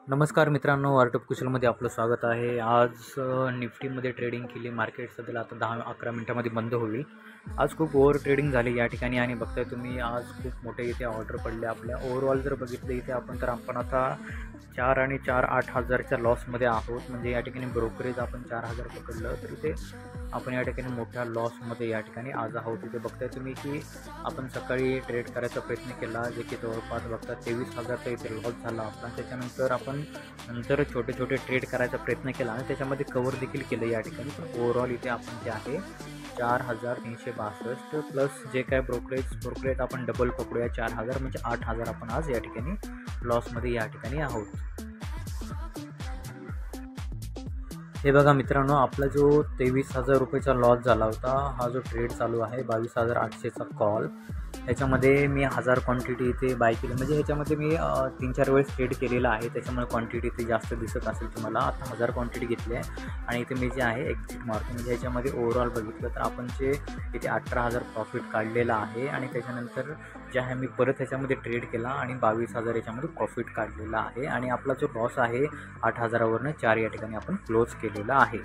नमस्कार मित्रांनो, art of कुशलमध्ये आपलं स्वागत आहे. आज निफ्टीमध्ये ट्रेडिंग केली. मार्केट सध्याला आता 10-11 मिनटामध्ये बंद होईल. आज खूप ओव्हर ट्रेडिंग झाली या ठिकाणी आणि बघताय तुम्ही आज खूप मोठे इथे ऑर्डर पडले आपल्या. ओव्हरऑल जर बघितलं इथे आपण आता 4 आणि 4 8,000च्या लॉसमध्ये आहोत. म्हणजे या ठिकाणी ब्रोकरेज आपण 4,000 पकडलं तर इथे आपण या ठिकाणी मोठ्या लॉसमध्ये या ठिकाणी आज आहोत. इथे बघताय तुम्ही की आपण सकाळी ट्रेड करायचा प्रयत्न केला, जे की जवळपास बघता 23,000चा इथे लॉस झाला आपला. त्याच्यानंतर आपण नंतर छोटे ट्रेड करायचा प्रयत्न केला आणि त्याच्यामध्ये कवर देखील केलं या ठिकाणी. तर ओव्हरऑल इथे आपण जे आहे 4,362 प्लस जे काय ब्रोकरेज आपण डबल पकडूया 4,000 म्हणजे 8,000 आपण आज या ठिकाणी लॉसमध्ये या ठिकाणी आहोत. हे बघा मित्रांनो, आपला जो 23,000 रुपयेचा लॉस झाला होता, हा जो ट्रेड चालू आहे 22,800चा कॉल, ह्याच्यामध्ये मी 1000 क्वांटिटी इथे बाय केली. म्हणजे ह्याच्यामध्ये मी 3-4 वेळेस ट्रेड केलेला आहे, त्याच्यामुळे क्वांटिटी इथे जास्त दिसत असेल तुम्हाला. आता 1000 क्वांटिटी घेतली आहे आणि इथे मी जे आहे एक्झिट मारतो. म्हणजे ह्याच्यामध्ये ओव्हरऑल बघितलं तर आपण जे इथे 18,000 प्रॉफिट काढलेला आहे आणि त्याच्यानंतर जे आहे मी परत ह्याच्यामध्ये ट्रेड केला आणि 22,000 याच्यामध्ये प्रॉफिट काढलेला आहे आणि आपला जो लॉस आहे 8,000वरनं 4 या ठिकाणी आपण क्लोज केलेला आहे.